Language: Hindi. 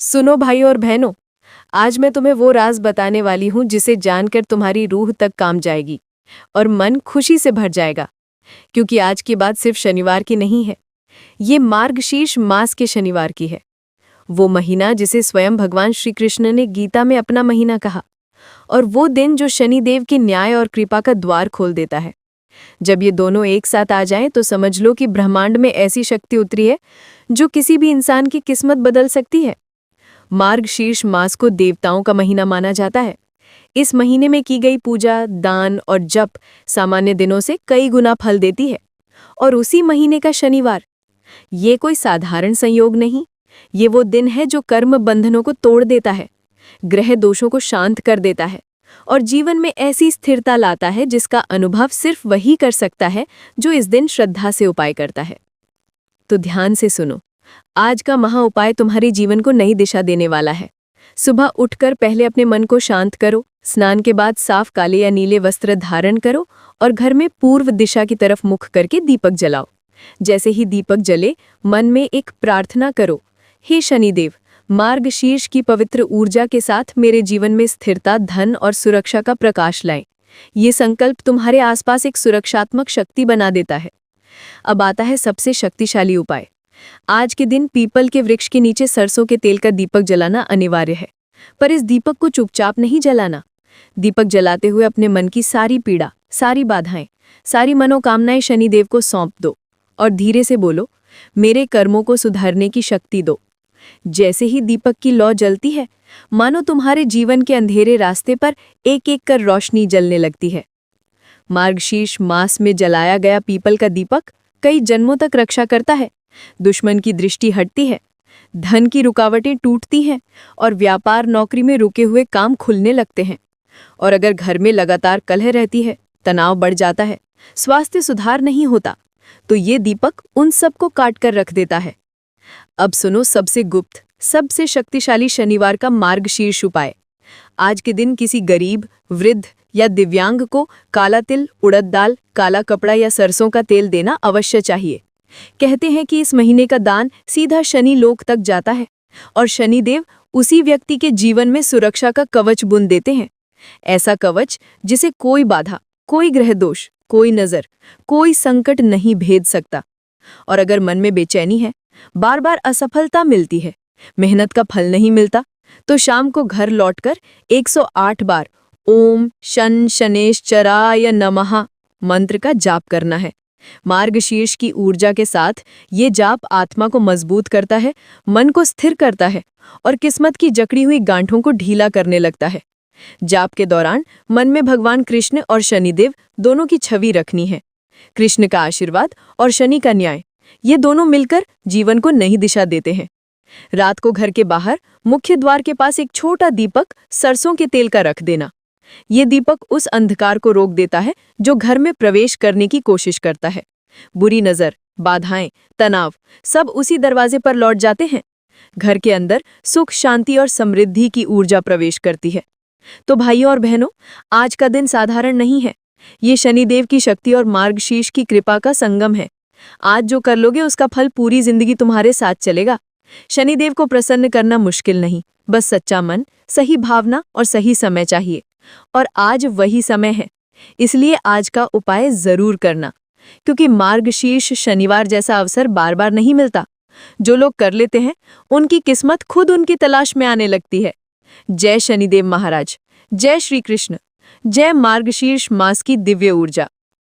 सुनो भाई और बहनों, आज मैं तुम्हें वो राज बताने वाली हूँ जिसे जानकर तुम्हारी रूह तक काम जाएगी और मन खुशी से भर जाएगा। क्योंकि आज की बात सिर्फ शनिवार की नहीं है, ये मार्गशीर्ष मास के शनिवार की है। वो महीना जिसे स्वयं भगवान श्री कृष्ण ने गीता में अपना महीना कहा, और वो दिन जो शनिदेव की न्याय और कृपा का द्वार खोल देता है। जब ये दोनों एक साथ आ जाएं तो समझ लो कि ब्रह्मांड में ऐसी शक्ति उतरी है जो किसी भी इंसान की किस्मत बदल सकती है। मार्गशीर्ष मास को देवताओं का महीना माना जाता है। इस महीने में की गई पूजा, दान और जप सामान्य दिनों से कई गुना फल देती है। और उसी महीने का शनिवार, ये कोई साधारण संयोग नहीं, ये वो दिन है जो कर्म बंधनों को तोड़ देता है, ग्रह दोषों को शांत कर देता है और जीवन में ऐसी स्थिरता लाता है जिसका अनुभव सिर्फ वही कर सकता है जो इस दिन श्रद्धा से उपाय करता है। तो ध्यान से सुनो, आज का महा उपाय तुम्हारे जीवन को नई दिशा देने वाला है। सुबह उठकर पहले अपने मन को शांत करो, स्नान के बाद साफ काले या नीले वस्त्र धारण करो और घर में पूर्व दिशा की तरफ मुख करके दीपक जलाओ। जैसे ही दीपक जले, मन में एक प्रार्थना करो, हे शनिदेव, मार्गशीर्ष की पवित्र ऊर्जा के साथ मेरे जीवन में स्थिरता, धन और सुरक्षा का प्रकाश लाएं। ये संकल्प तुम्हारे आसपास एक सुरक्षात्मक शक्ति बना देता है। अब आता है सबसे शक्तिशाली उपाय। आज के दिन पीपल के वृक्ष के नीचे सरसों के तेल का दीपक जलाना अनिवार्य है, पर इस दीपक को चुपचाप नहीं जलाना। दीपक जलाते हुए अपने मन की सारी पीड़ा, सारी बाधाएं, सारी मनोकामनाएं शनिदेव को सौंप दो और धीरे से बोलो, मेरे कर्मों को सुधारने की शक्ति दो। जैसे ही दीपक की लौ जलती है, मानो तुम्हारे जीवन के अंधेरे रास्ते पर एक एक कर रोशनी जलने लगती है। मार्गशीर्ष मास में जलाया गया पीपल का दीपक कई जन्मों तक रक्षा करता है। दुश्मन की दृष्टि हटती है, धन की रुकावटें टूटती हैं और व्यापार नौकरी में रुके हुए काम खुलने लगते हैं। और अगर घर में लगातार कलह रहती है, तनाव बढ़ जाता है, स्वास्थ्य सुधार नहीं होता, तो ये दीपक उन सबको काट कर रख देता है। अब सुनो सबसे गुप्त, सबसे शक्तिशाली शनिवार का मार्गशीर्ष उपाय। आज के दिन किसी गरीब, वृद्ध या दिव्यांग को काला तिल, उड़द दाल, काला कपड़ा या सरसों का तेल देना अवश्य चाहिए। कहते हैं कि इस महीने का दान सीधा शनि लोक तक जाता है और शनिदेव उसी व्यक्ति के जीवन में सुरक्षा का कवच बुन देते हैं। ऐसा कवच जिसे कोई बाधा, कोई ग्रह दोष, कोई नजर, कोई संकट नहीं भेद सकता। और अगर मन में बेचैनी है, बार बार असफलता मिलती है, मेहनत का फल नहीं मिलता, तो शाम को घर लौटकर 108 बार ओम शन शनेश्चराय नमः मंत्र का जाप करना है। मार्गशीर्ष की ऊर्जा के साथ ये जाप आत्मा को मजबूत करता है, मन को स्थिर करता है और किस्मत की जकड़ी हुई गांठों को ढीला करने लगता है। जाप के दौरान मन में भगवान कृष्ण और शनिदेव दोनों की छवि रखनी है। कृष्ण का आशीर्वाद और शनि का न्याय, ये दोनों मिलकर जीवन को नई दिशा देते हैं। रात को घर के बाहर मुख्य द्वार के पास एक छोटा दीपक सरसों के तेल का रख देना। ये दीपक उस अंधकार को रोक देता है जो घर में प्रवेश करने की कोशिश करता है। बुरी नजर, बाधाएं, तनाव सब उसी दरवाजे पर लौट जाते हैं। घर के अंदर सुख, शांति और समृद्धि की ऊर्जा प्रवेश करती है। तो भाइयों और बहनों, आज का दिन साधारण नहीं है। ये शनिदेव की शक्ति और मार्गशीर्ष की कृपा का संगम है। आज जो कर लोगे उसका फल पूरी जिंदगी तुम्हारे साथ चलेगा। शनिदेव को प्रसन्न करना मुश्किल नहीं, बस सच्चा मन, सही भावना और सही समय चाहिए। और आज वही समय है, इसलिए आज का उपाय जरूर करना, क्योंकि मार्गशीर्ष शनिवार जैसा अवसर बार बार नहीं मिलता। जो लोग कर लेते हैं, उनकी किस्मत खुद उनकी तलाश में आने लगती है। जय शनिदेव महाराज, जय श्री कृष्ण, जय मार्गशीर्ष मास की दिव्य ऊर्जा।